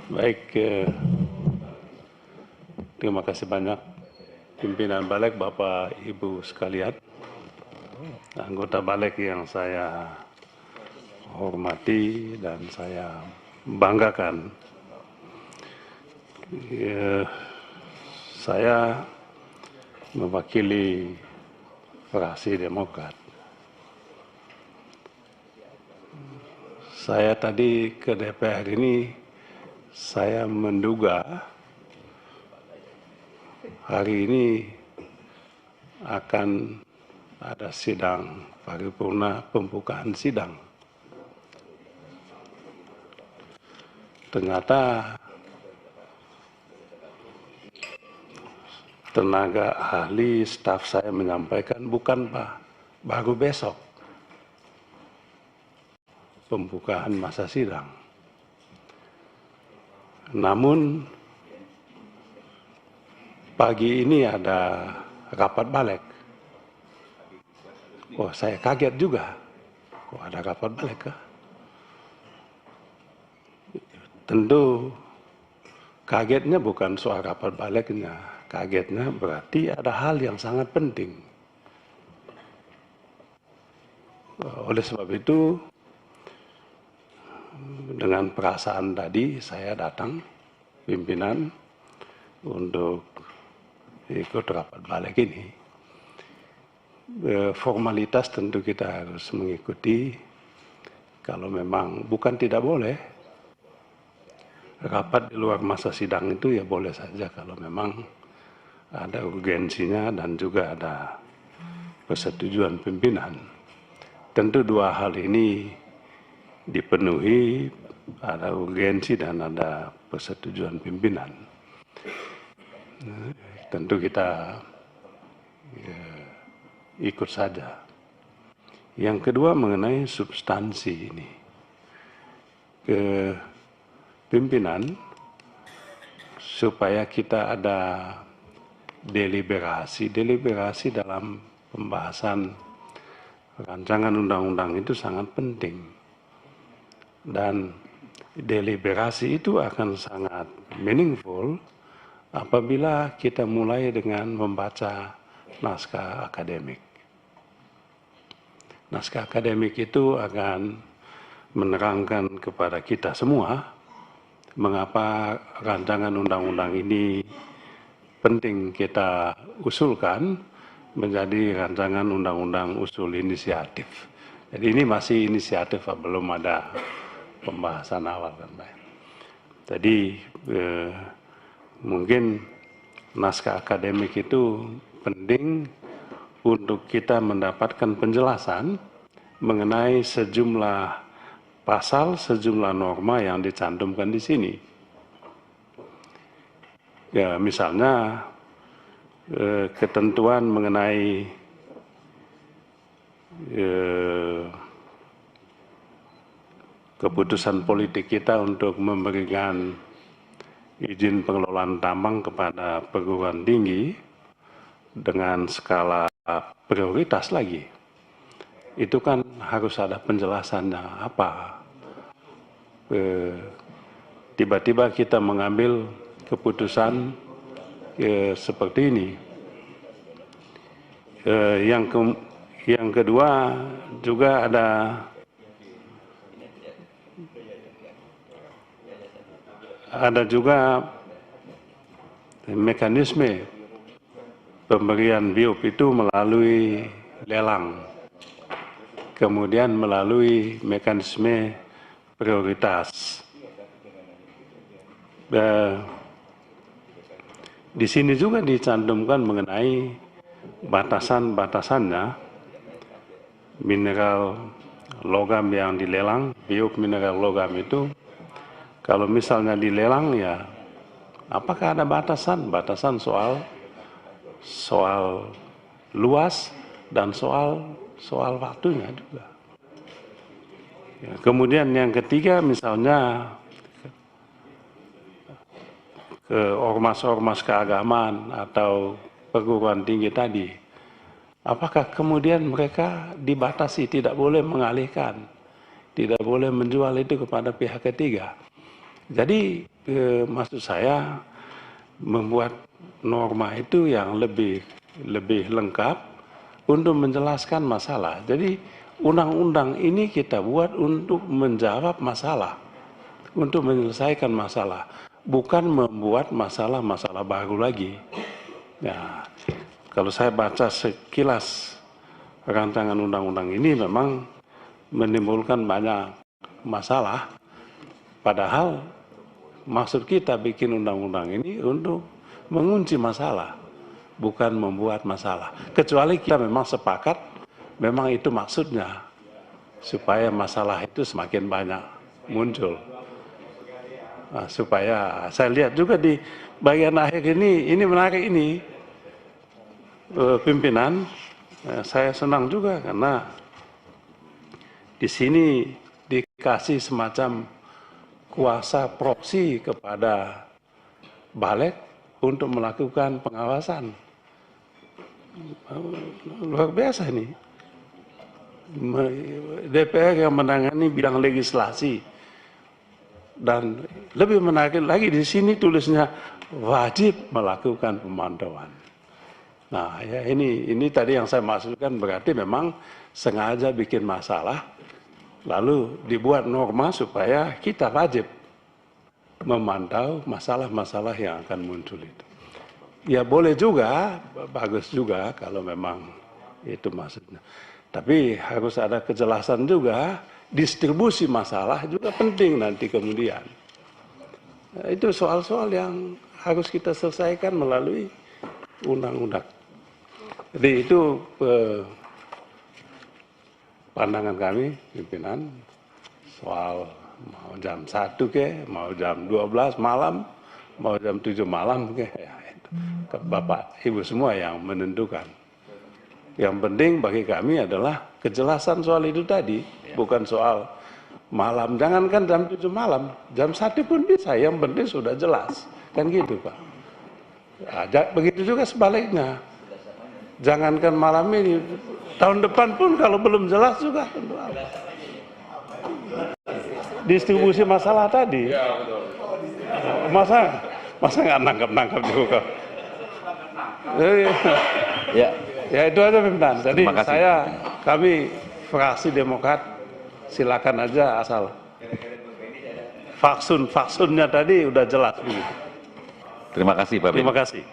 Baik, terima kasih banyak pimpinan Balik, Bapak Ibu sekalian, anggota Balik yang saya hormati dan saya banggakan. Saya mewakili fraksi Demokrat. Saya tadi ke DPR ini, saya menduga hari ini akan ada sidang paripurna pembukaan sidang. Ternyata tenaga ahli staf saya menyampaikan bukan Pak, baru besok pembukaan masa sidang. Namun pagi ini ada rapat Balik. Oh, saya kaget juga. Kok ada rapat Balik kah? Tentu kagetnya bukan soal rapat Baliknya. Kagetnya berarti ada hal yang sangat penting. Oleh sebab itu, dengan perasaan tadi saya datang pimpinan untuk ikut rapat Balik ini. Formalitas tentu kita harus mengikuti. Kalau memang bukan tidak boleh, rapat di luar masa sidang itu ya boleh saja kalau memang ada urgensinya dan juga ada persetujuan pimpinan. Tentu dua hal ini dipenuhi, ada urgensi dan ada persetujuan pimpinan. Tentu kita ikut saja. Yang kedua mengenai substansi ini. Pimpinan, supaya kita ada deliberasi dalam pembahasan rancangan undang-undang itu sangat penting. Dan deliberasi itu akan sangat meaningful apabila kita mulai dengan membaca naskah akademik. Naskah akademik itu akan menerangkan kepada kita semua mengapa rancangan undang-undang ini penting kita usulkan menjadi rancangan undang-undang usul inisiatif. Jadi ini masih inisiatif, belum ada pembahasan awal kan Pak. Jadi mungkin naskah akademik itu penting untuk kita mendapatkan penjelasan mengenai sejumlah pasal, sejumlah norma yang dicantumkan di sini. Ya, misalnya ketentuan mengenai keputusan politik kita untuk memberikan izin pengelolaan tambang kepada perguruan tinggi dengan skala prioritas lagi. Itu kan harus ada penjelasannya apa. Tiba-tiba kita mengambil keputusan seperti ini. Yang kedua juga ada juga mekanisme pemberian BIOP itu melalui lelang, kemudian melalui mekanisme prioritas. Di sini juga dicantumkan mengenai batasan-batasannya, mineral logam yang dilelang, BIOP mineral logam itu, kalau misalnya dilelang ya, apakah ada batasan? Batasan soal luas dan soal waktunya juga. Ya, kemudian yang ketiga misalnya ke ormas-ormas keagamaan atau perguruan tinggi tadi, apakah kemudian mereka dibatasi, tidak boleh mengalihkan, tidak boleh menjual itu kepada pihak ketiga? Jadi maksud saya membuat norma itu yang lebih lengkap untuk menjelaskan masalah. Jadi undang-undang ini kita buat untuk menjawab masalah, untuk menyelesaikan masalah, bukan membuat masalah-masalah baru lagi. Ya, kalau saya baca sekilas rancangan undang-undang ini memang menimbulkan banyak masalah, padahal maksud kita bikin undang-undang ini untuk mengunci masalah, bukan membuat masalah. Kecuali kita memang sepakat, memang itu maksudnya, supaya masalah itu semakin banyak muncul. Nah, supaya saya lihat juga di bagian akhir ini menarik ini, pimpinan, saya senang juga karena di sini dikasih semacam kuasa proksi kepada Balik untuk melakukan pengawasan. Luar biasa ini. DPR yang menangani bidang legislasi. Dan lebih menarik lagi di sini tulisnya wajib melakukan pemantauan. Nah, ya ini tadi yang saya maksudkan, berarti memang sengaja bikin masalah, lalu dibuat norma supaya kita wajib memantau masalah-masalah yang akan muncul itu. Ya boleh juga, bagus juga kalau memang itu maksudnya. Tapi harus ada kejelasan juga, distribusi masalah juga penting nanti kemudian. Nah, itu soal-soal yang harus kita selesaikan melalui undang-undang. Jadi itu pandangan kami, pimpinan, soal mau jam 1 ke, mau jam 12 malam, mau jam 7 malam ke, ya, itu. Bapak Ibu semua yang menentukan. Yang penting bagi kami adalah kejelasan soal itu tadi, bukan soal malam. Jangankan jam 7 malam, jam 1 pun bisa, yang penting sudah jelas. Kan gitu, Pak. Nah, begitu juga sebaliknya. Jangankan malam ini, tahun depan pun kalau belum jelas juga. Distribusi masalah tadi. Masa nggak nangkap juga. Ya itu aja pimpinan. Jadi kami fraksi Demokrat silakan aja asal faksunnya tadi udah jelas. Terima kasih Pak Ben. Terima kasih.